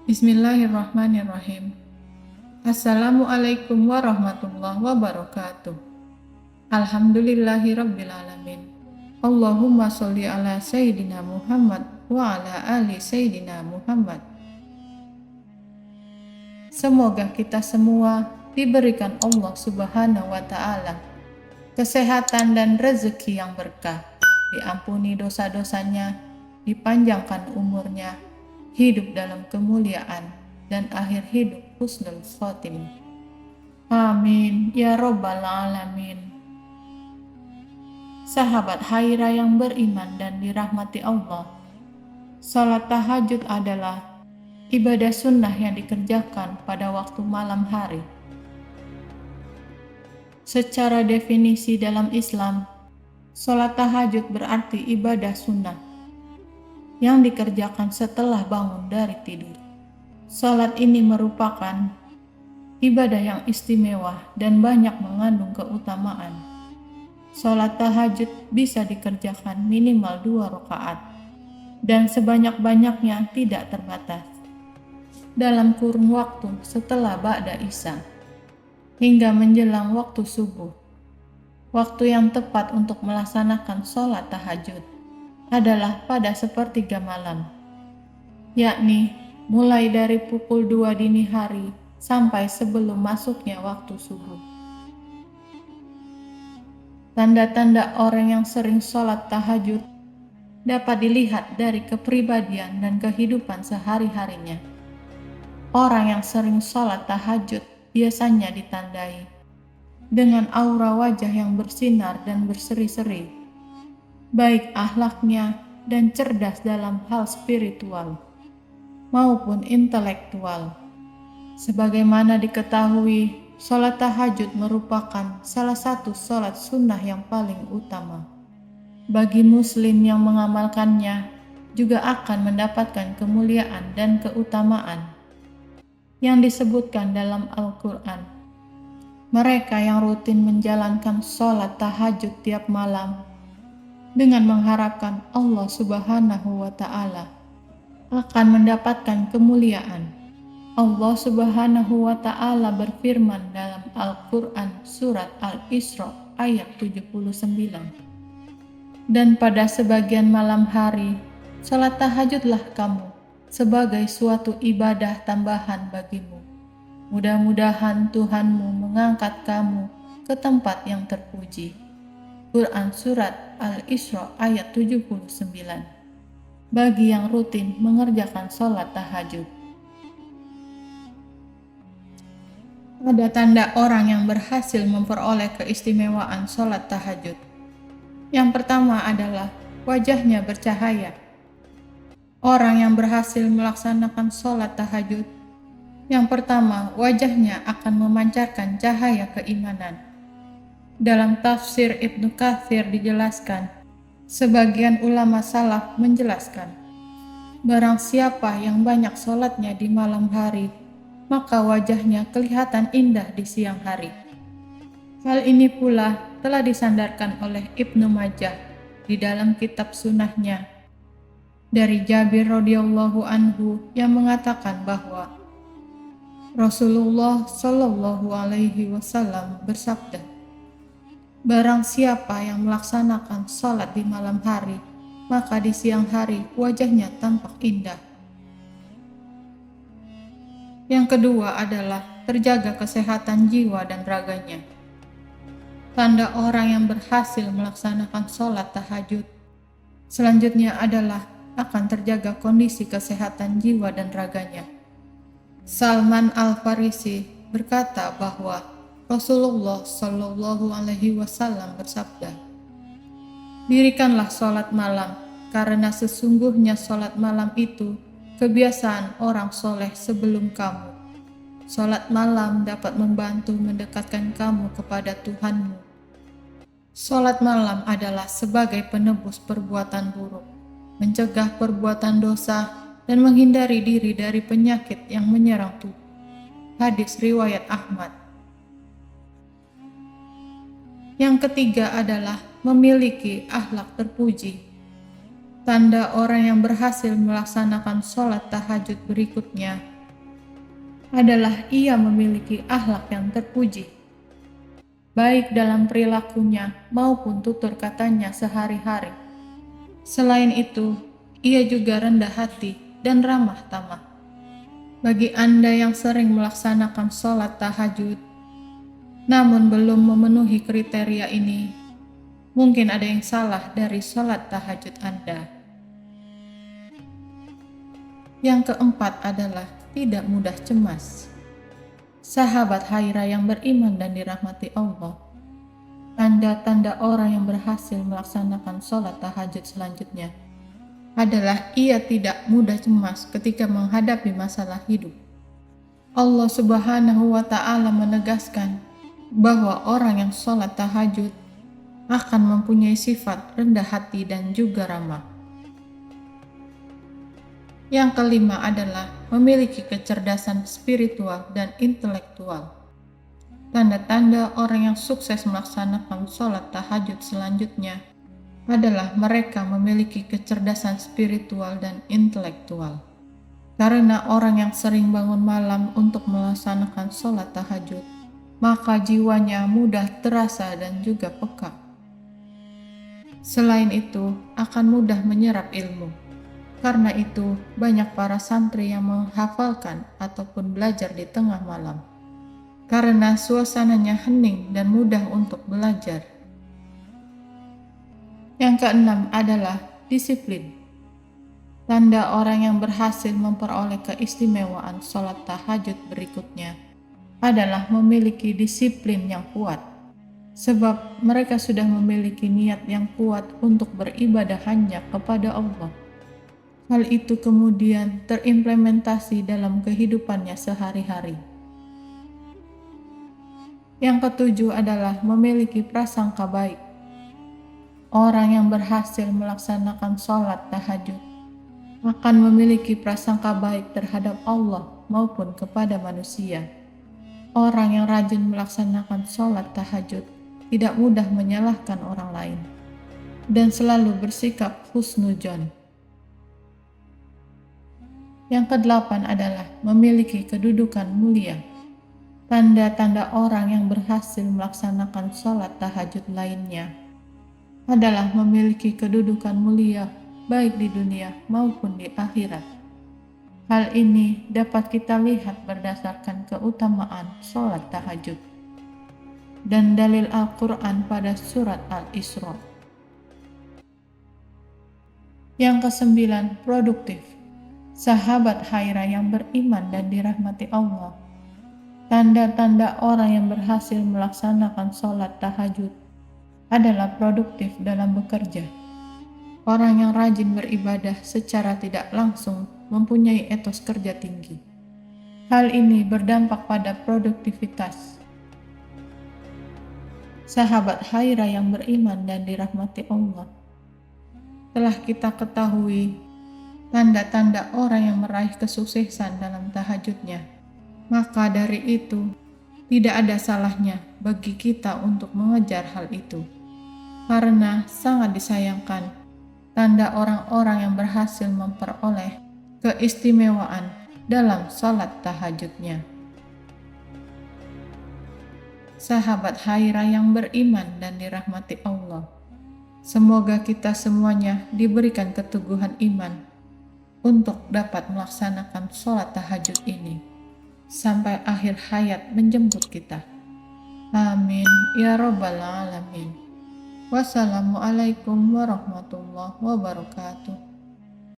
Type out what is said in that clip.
Bismillahirrahmanirrahim. Assalamualaikum warahmatullahi wabarakatuh. Alhamdulillahirabbil alamin. Allahumma sholli ala sayyidina Muhammad wa ala ali sayyidina Muhammad. Semoga kita semua diberikan Allah Subhanahu wa taala kesehatan dan rezeki yang berkah, diampuni dosa-dosanya, dipanjangkan umurnya, hidup dalam kemuliaan, dan akhir hidup husnul khotimah. Amin ya robbal alamin. Sahabat Haira yang beriman dan dirahmati Allah, salat tahajud adalah ibadah sunnah yang dikerjakan pada waktu malam hari. Secara definisi dalam Islam, salat tahajud berarti ibadah sunnah yang dikerjakan setelah bangun dari tidur. Salat ini merupakan ibadah yang istimewa dan banyak mengandung keutamaan. Salat tahajud bisa dikerjakan minimal 2 rakaat dan sebanyak-banyaknya tidak terbatas dalam kurun waktu setelah ba'da isya hingga menjelang waktu subuh. Waktu yang tepat untuk melaksanakan salat tahajud adalah pada sepertiga malam, yakni mulai dari pukul 2 dini hari sampai sebelum masuknya waktu subuh. Tanda-tanda orang yang sering sholat tahajud dapat dilihat dari kepribadian dan kehidupan sehari-harinya. Orang yang sering sholat tahajud biasanya ditandai dengan aura wajah yang bersinar dan berseri-seri, baik akhlaknya dan cerdas dalam hal spiritual maupun intelektual. Sebagaimana diketahui, sholat tahajud merupakan salah satu sholat sunnah yang paling utama. Bagi muslim yang mengamalkannya juga akan mendapatkan kemuliaan dan keutamaan yang disebutkan dalam Al-Quran. Mereka yang rutin menjalankan sholat tahajud tiap malam dengan mengharapkan Allah Subhanahu wa ta'ala akan mendapatkan kemuliaan. Allah Subhanahu wa ta'ala berfirman dalam Al-Quran surat Al-Isra ayat 79. Dan pada sebagian malam hari, salat tahajudlah kamu sebagai suatu ibadah tambahan bagimu. Mudah-mudahan Tuhanmu mengangkat kamu ke tempat yang terpuji. Quran surat Al-Isra ayat 79. Bagi yang rutin mengerjakan salat tahajud. Ada tanda orang yang berhasil memperoleh keistimewaan salat tahajud. Yang pertama adalah wajahnya bercahaya. Orang yang berhasil melaksanakan salat tahajud, yang pertama wajahnya akan memancarkan cahaya keimanan. Dalam tafsir Ibnu Katsir dijelaskan, sebagian ulama salaf menjelaskan, barang siapa yang banyak salatnya di malam hari, maka wajahnya kelihatan indah di siang hari. Hal ini pula telah disandarkan oleh Ibnu Majah di dalam kitab sunnahnya dari Jabir radhiyallahu anhu yang mengatakan bahwa Rasulullah Shallallahu alaihi wasallam bersabda, barang siapa yang melaksanakan salat di malam hari, maka di siang hari wajahnya tampak indah. Yang kedua adalah terjaga kesehatan jiwa dan raganya. Tanda orang yang berhasil melaksanakan salat tahajud selanjutnya adalah akan terjaga kondisi kesehatan jiwa dan raganya. Salman Al-Farisi berkata bahwa Rasulullah Shallallahu alaihi wasallam bersabda, dirikanlah salat malam, karena sesungguhnya salat malam itu kebiasaan orang soleh sebelum kamu. Salat malam dapat membantu mendekatkan kamu kepada Tuhanmu. Salat malam adalah sebagai penebus perbuatan buruk, mencegah perbuatan dosa, dan menghindari diri dari penyakit yang menyerang tubuh. Hadis riwayat Ahmad. Yang ketiga adalah memiliki akhlak terpuji. Tanda orang yang berhasil melaksanakan sholat tahajud berikutnya adalah ia memiliki akhlak yang terpuji, baik dalam perilakunya maupun tutur katanya sehari-hari. Selain itu, ia juga rendah hati dan ramah tamah. Bagi Anda yang sering melaksanakan sholat tahajud, namun belum memenuhi kriteria ini, mungkin ada yang salah dari sholat tahajud Anda. Yang keempat adalah tidak mudah cemas. Sahabat Haira yang beriman dan dirahmati Allah, tanda-tanda orang yang berhasil melaksanakan sholat tahajud selanjutnya adalah ia tidak mudah cemas ketika menghadapi masalah hidup. Allah Subhanahu wa Ta'ala menegaskan bahwa orang yang sholat tahajud akan mempunyai sifat rendah hati dan juga ramah. Yang kelima adalah memiliki kecerdasan spiritual dan intelektual. Tanda-tanda orang yang sukses melaksanakan sholat tahajud selanjutnya adalah mereka memiliki kecerdasan spiritual dan intelektual. Karena orang yang sering bangun malam untuk melaksanakan sholat tahajud, maka jiwanya mudah terasa dan juga peka. Selain itu, akan mudah menyerap ilmu. Karena itu, banyak para santri yang menghafalkan ataupun belajar di tengah malam. Karena suasananya hening dan mudah untuk belajar. Yang keenam adalah disiplin. Tanda orang yang berhasil memperoleh keistimewaan sholat tahajud berikutnya adalah memiliki disiplin yang kuat. Sebab mereka sudah memiliki niat yang kuat untuk beribadah hanya kepada Allah. Hal itu kemudian terimplementasi dalam kehidupannya sehari-hari. Yang ketujuh adalah memiliki prasangka baik. Orang yang berhasil melaksanakan sholat tahajud akan memiliki prasangka baik terhadap Allah maupun kepada manusia. Orang yang rajin melaksanakan sholat tahajud tidak mudah menyalahkan orang lain dan selalu bersikap husnudzon. Yang kedelapan adalah memiliki kedudukan mulia. Tanda-tanda orang yang berhasil melaksanakan sholat tahajud lainnya adalah memiliki kedudukan mulia baik di dunia maupun di akhirat. Hal ini dapat kita lihat berdasarkan keutamaan sholat tahajud dan dalil Al-Quran pada surat Al-Isra. Yang kesembilan, produktif. Sahabat Haira yang beriman dan dirahmati Allah, tanda-tanda orang yang berhasil melaksanakan sholat tahajud adalah produktif dalam bekerja. Orang yang rajin beribadah secara tidak langsung mempunyai etos kerja tinggi. Hal ini berdampak pada produktivitas. Sahabat Haira yang beriman dan dirahmati Allah, telah kita ketahui tanda-tanda orang yang meraih kesuksesan dalam tahajudnya. Maka dari itu, tidak ada salahnya bagi kita untuk mengejar hal itu. Karena sangat disayangkan tanda orang-orang yang berhasil memperoleh keistimewaan dalam sholat tahajudnya. Sahabat Haira yang beriman dan dirahmati Allah, semoga kita semuanya diberikan keteguhan iman untuk dapat melaksanakan sholat tahajud ini sampai akhir hayat menjemput kita. Amin ya rabbal alamin. Wassalamualaikum warahmatullahi wabarakatuh.